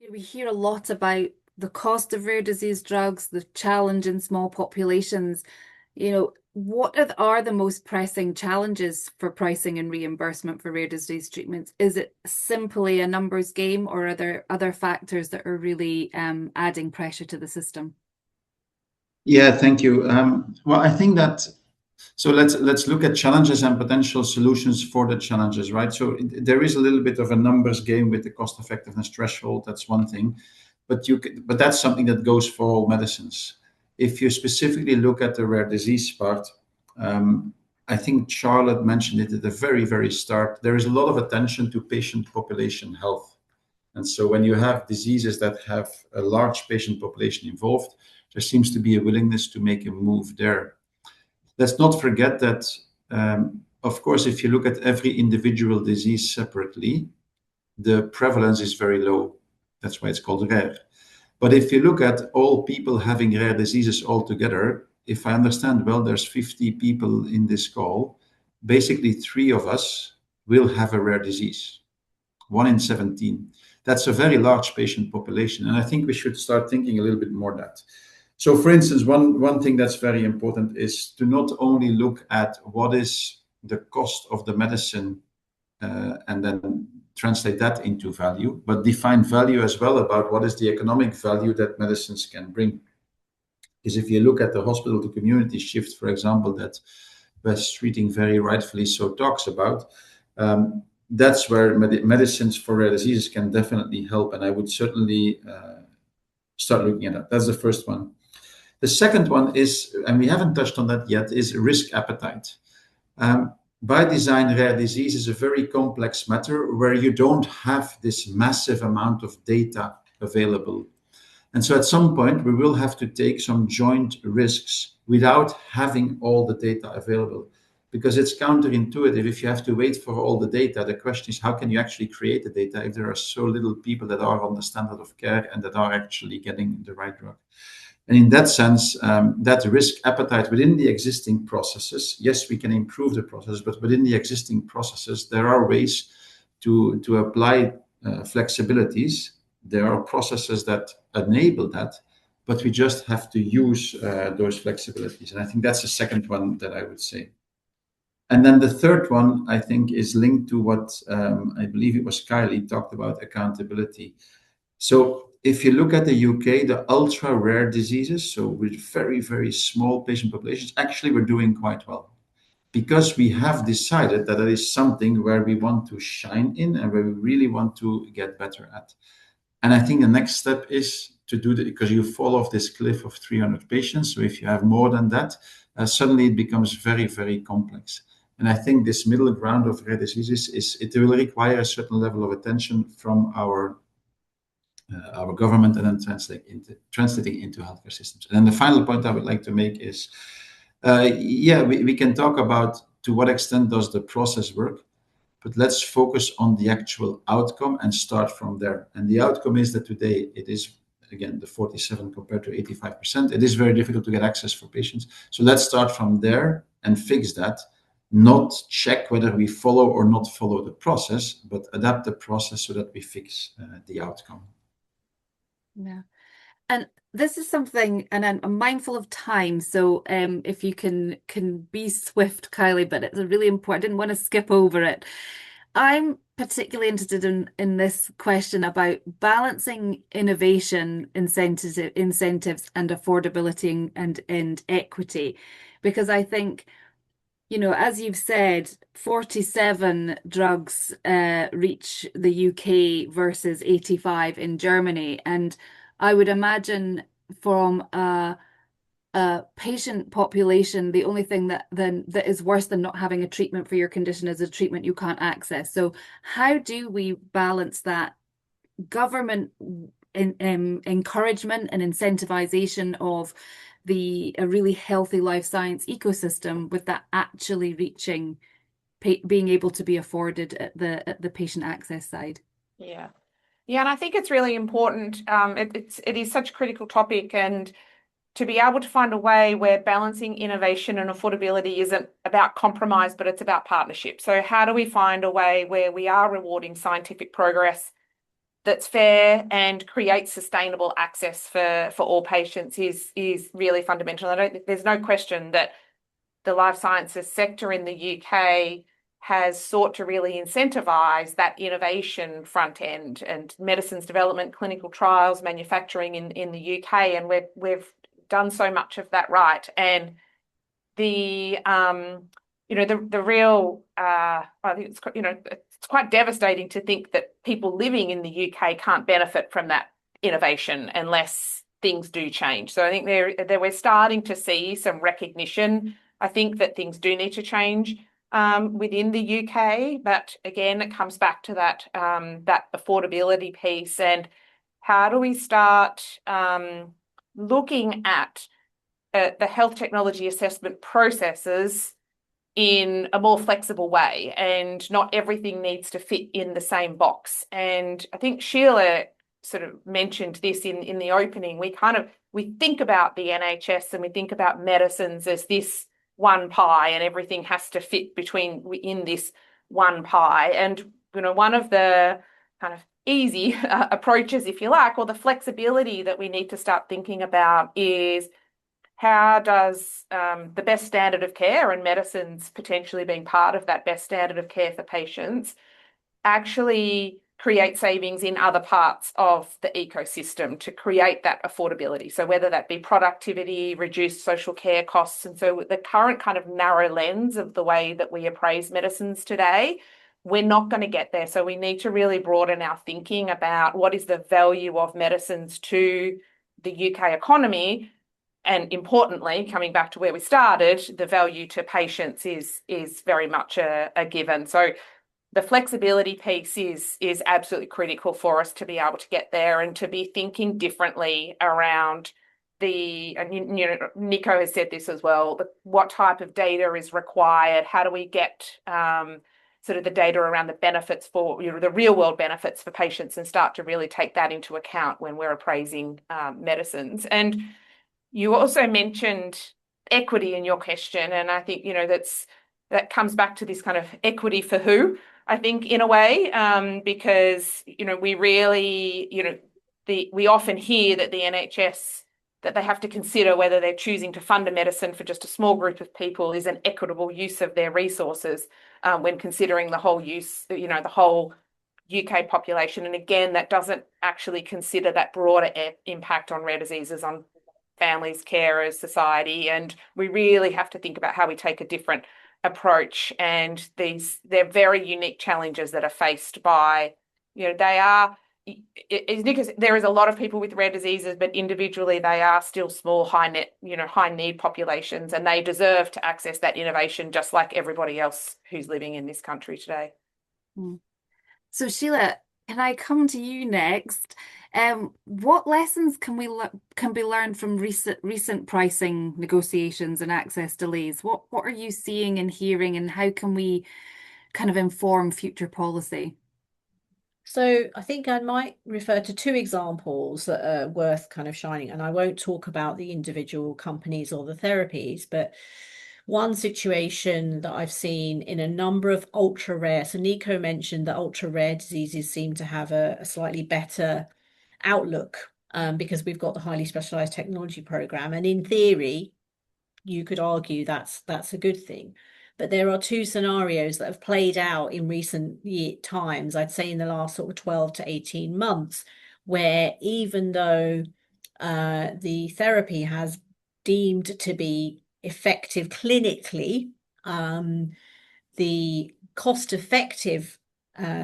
We hear a lot about the cost of rare disease drugs, the challenge in small populations. What are the most pressing challenges for pricing and reimbursement for rare disease treatments? Is it simply a numbers game, or are there other factors that are really adding pressure to the system? Yeah, thank you. Well, I think that so let's look at challenges and potential solutions for the challenges, right? So there is a little bit of a numbers game with the cost effectiveness threshold. That's one thing, but that's something that goes for all medicines. If you specifically look at the rare disease part, I think Charlotte mentioned it at the very start. There is a lot of attention to patient population health. And so when you have diseases that have a large patient population involved, there seems to be a willingness to make a move there. Let's not forget that, of course, if you look at every individual disease separately, the prevalence is very low. That's why it's called rare. But if you look at all people having rare diseases altogether, if I understand well, there's 50 people in this call. Basically, three of us will have a rare disease, 1 in 17. That's a very large patient population. And I think we should start thinking a little bit more that. So, for instance, one thing that's very important is to not only look at what is the cost of the medicine and then translate that into value, but define value as well about what is the economic value that medicines can bring. Because if you look at the hospital to community shift, for example, that Wes Streeting very rightfully so talks about, that's where medicines for rare diseases can definitely help. And I would certainly start looking at that. That's the first one. The second one is, and we haven't touched on that yet, is risk appetite. By design, rare disease is a very complex matter where you don't have this massive amount of data available. And so at some point, we will have to take some joint risks without having all the data available, because it's counterintuitive. If you have to wait for all the data, the question is, how can you actually create the data if there are so little people that are on the standard of care and that are actually getting the right drug? And in that sense, that risk appetite within the existing processes, yes, we can improve the process, but within the existing processes, there are ways to apply flexibilities. There are processes that enable that, but we just have to use those flexibilities. And I think that's the second one that I would say. And then the third one, I think, is linked to what I believe it was Kylie talked about, accountability. So if you look at the UK, the ultra rare diseases, so with very small patient populations, actually we're doing quite well because we have decided that is something where we want to shine in and where we really want to get better at. And I think the next step is to do that because you fall off this cliff of 300 patients. So if you have more than that, suddenly it becomes very complex. And I think this middle ground of rare diseases it will require a certain level of attention from our government and then translating into healthcare systems. And then the final point I would like to make is, we can talk about to what extent does the process work, but let's focus on the actual outcome and start from there. And the outcome is that today it is, again, the 47 compared to 85%. It is very difficult to get access for patients. So let's start from there and fix that, not check whether we follow or not follow the process, but adapt the process so that we fix the outcome. Yeah. And this is something, and I'm mindful of time, so if you can be swift, Kylie, but it's a really important. I didn't want to skip over it. I'm particularly interested in this question about balancing innovation incentives and affordability and equity, because I think, as you've said, 47 drugs reach the UK versus 85 in Germany. And I would imagine from a patient population, the only thing that is worse than not having a treatment for your condition is a treatment you can't access. So how do we balance that government encouragement and incentivization of a really healthy life science ecosystem with that actually reaching being able to be afforded at the patient access side? Yeah, and I think it's really important. It is such a critical topic, and to be able to find a way where balancing innovation and affordability isn't about compromise, but it's about partnership. So how do we find a way where we are rewarding scientific progress that's fair and creates sustainable access for all patients is really fundamental. There's no question that the life sciences sector in the UK has sought to really incentivize that innovation front end and medicines development, clinical trials, manufacturing in the UK, and we've done so much of that right. And the the real I think it's quite devastating to think that people living in the UK can't benefit from that innovation unless things do change. So I think there we're starting to see some recognition. I think that things do need to change within the UK, but again, it comes back to that affordability piece and how do we start looking at the health technology assessment processes in a more flexible way, and not everything needs to fit in the same box. And I think Sheela sort of mentioned this in the opening. We think about the NHS and we think about medicines as this one pie, and everything has to fit within this one pie. And one of the kind of easy approaches, if you like, or the flexibility that we need to start thinking about is how does the best standard of care, and medicines potentially being part of that best standard of care for patients, actually create savings in other parts of the ecosystem to create that affordability. So whether that be productivity, reduced social care costs. And so the current kind of narrow lens of the way that we appraise medicines today, we're not going to get there. So we need to really broaden our thinking about what is the value of medicines to the UK economy. And importantly, coming back to where we started, the value to patients is very much a given. So the flexibility piece is absolutely critical for us to be able to get there and to be thinking differently around Nico has said this as well, what type of data is required, how do we get sort of the data around the benefits for, the real world benefits for patients, and start to really take that into account when we're appraising medicines. And you also mentioned equity in your question, and I think that comes back to this kind of equity for who, I think, in a way, because we really we often hear that the NHS, that they have to consider whether they're choosing to fund a medicine for just a small group of people is an equitable use of their resources when considering the whole the whole UK population. And again, that doesn't actually consider that broader impact on rare diseases, on families, carers, society. And we really have to think about how we take a different approach. And they're very unique challenges that are faced by, they are, there is a lot of people with rare diseases, but individually they are still small, high need populations, and they deserve to access that innovation just like everybody else who's living in this country today. So Sheela, can I come to you next? What lessons can be learned from recent pricing negotiations and access delays? What are you seeing and hearing, and how can we kind of inform future policy? So I think I might refer to two examples that are worth kind of shining, and I won't talk about the individual companies or the therapies, but one situation that I've seen in a number of ultra rare. So Nico mentioned that ultra rare diseases seem to have a slightly better outlook because we've got the highly specialized technology program, and in theory you could argue that's a good thing. But there are two scenarios that have played out in recent times, I'd say in the last sort of 12 to 18 months, where even though the therapy has deemed to be effective clinically, the cost-effective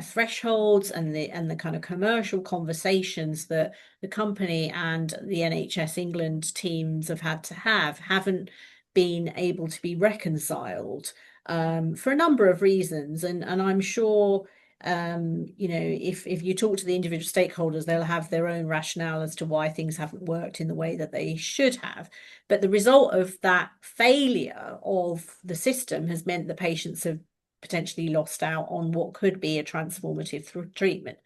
thresholds and the kind of commercial conversations that the company and the NHS England teams have had to haven't been able to be reconciled for a number of reasons. And I'm sure if you talk to the individual stakeholders, they'll have their own rationale as to why things haven't worked in the way that they should have. But the result of that failure of the system has meant the patients have potentially lost out on what could be a transformative treatment.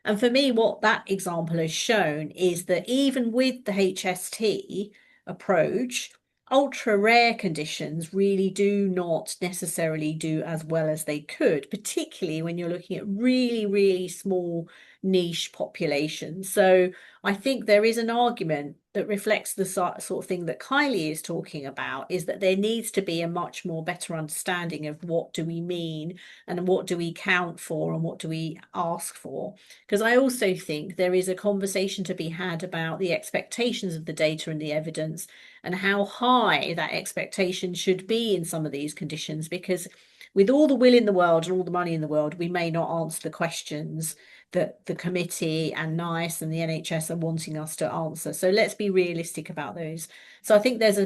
And for me, what that example has shown is that even with the HST approach, ultra rare conditions really do not necessarily do as well as they could, particularly when you're looking at really, really small niche population. So I think there is an argument that reflects the sort of thing that Kylie is talking about, is that there needs to be a much more better understanding of what do we mean and what do we count for and what do we ask for. Because I also think there is a conversation to be had about the expectations of the data and the evidence and how high that expectation should be in some of these conditions, because with all the will in the world and all the money in the world, we may not answer the questions that the committee and NICE and the NHS are wanting us to answer. So let's be realistic about those. So I think there's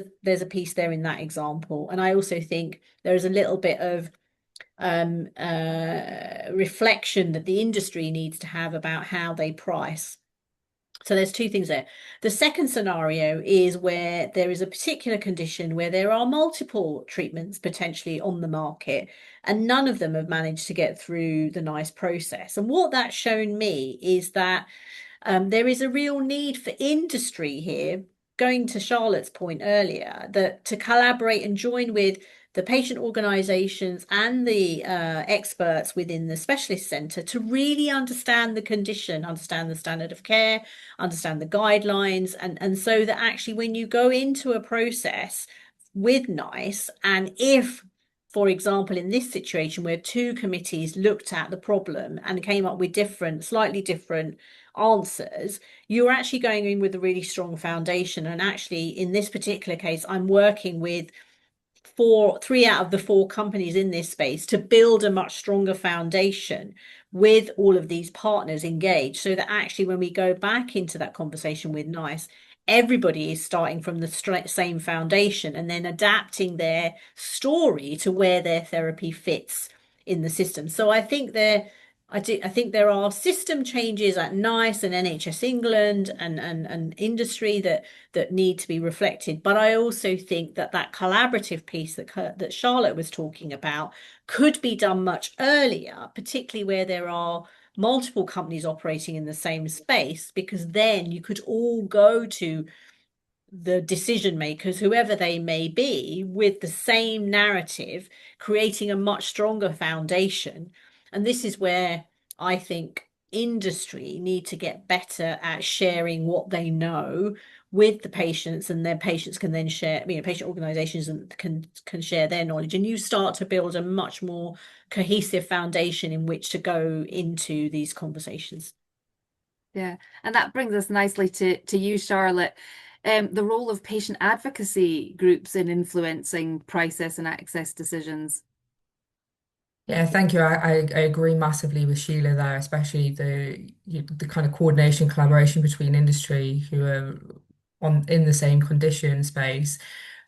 a piece there in that example. And I also think there is a little bit of reflection that the industry needs to have about how they price. So there's two things there. The second scenario is where there is a particular condition where there are multiple treatments potentially on the market and none of them have managed to get through the NICE process. And what that's shown me is that there is a real need for industry here, going to Charlotte's point earlier, that to collaborate and join with the patient organisations and the experts within the specialist centre to really understand the condition, understand the standard of care, understand the guidelines, and so that actually when you go into a process with NICE, and if, for example, in this situation where two committees looked at the problem and came up with slightly different answers, you're actually going in with a really strong foundation. And actually, in this particular case, I'm working with three out of the four companies in this space to build a much stronger foundation with all of these partners engaged, so that actually when we go back into that conversation with NICE, everybody is starting from the same foundation and then adapting their story to where their therapy fits in the system. So I think I think there are system changes at NICE and NHS England and industry that need to be reflected. But I also think that collaborative piece that Charlotte was talking about could be done much earlier, particularly where there are multiple companies operating in the same space, because then you could all go to the decision makers, whoever they may be, with the same narrative, creating a much stronger foundation. And this is where I think industry need to get better at sharing what they know with the patients, and their patients can then share, patient organizations can share their knowledge, and you start to build a much more cohesive foundation in which to go into these conversations. Yeah, and that brings us nicely to you, Charlotte. The role of patient advocacy groups in influencing process and access decisions. Yeah, thank you. I agree massively with Sheela there, especially the kind of coordination, collaboration between industry who are in the same condition space.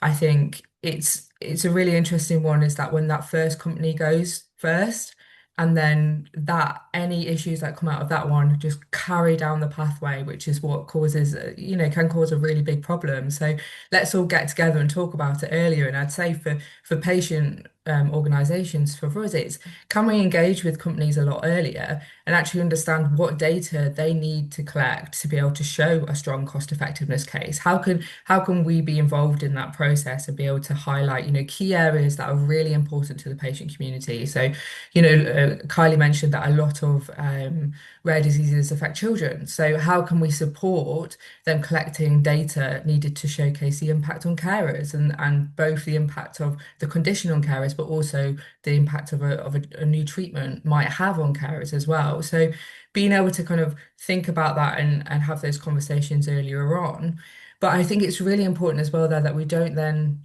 I think it's a really interesting one, is that when that first company goes first, and then that any issues that come out of that one just carry down the pathway, which is what causes, can cause a really big problem. So let's all get together and talk about it earlier. And I'd say for patient organisations, for us, it's can we engage with companies a lot earlier and actually understand what data they need to collect to be able to show a strong cost effectiveness case? How can we be involved in that process and be able to highlight, key areas that are really important to the patient community? So, Kylie mentioned that a lot of rare diseases affect children. So how can we support them collecting data needed to showcase the impact on carers, and both the impact of the condition on carers, but also the impact of a new treatment might have on carers as well. So being able to kind of think about that and have those conversations earlier on. But I think it's really important as well there that we don't then,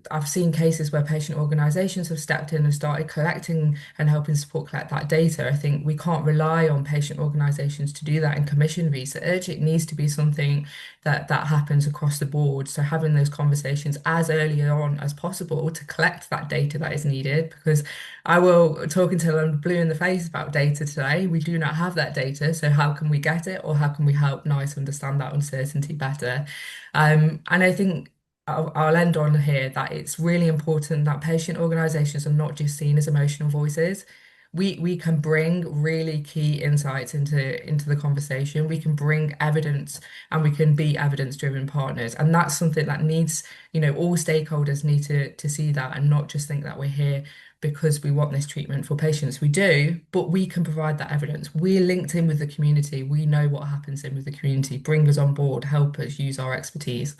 I've seen cases where patient organisations have stepped in and started collecting and helping support collect that data. I think we can't rely on patient organisations to do that and commission research. It needs to be something that happens across the board. So having those conversations as early on as possible to collect that data that is needed, because I will talk until I'm blue in the face about data today. We do not have that data. So how can we get it, or how can we help NICE understand that uncertainty better? And I think I'll end on here that it's really important that patient organisations are not just seen as emotional voices. We can bring really key insights into the conversation. We can bring evidence, and we can be evidence-driven partners. And that's something that needs, all stakeholders need to see that, and not just think that we're here because we want this treatment for patients. We do, but we can provide that evidence. We're linked in with the community. We know what happens in with the community. Bring us on board, help us use our expertise.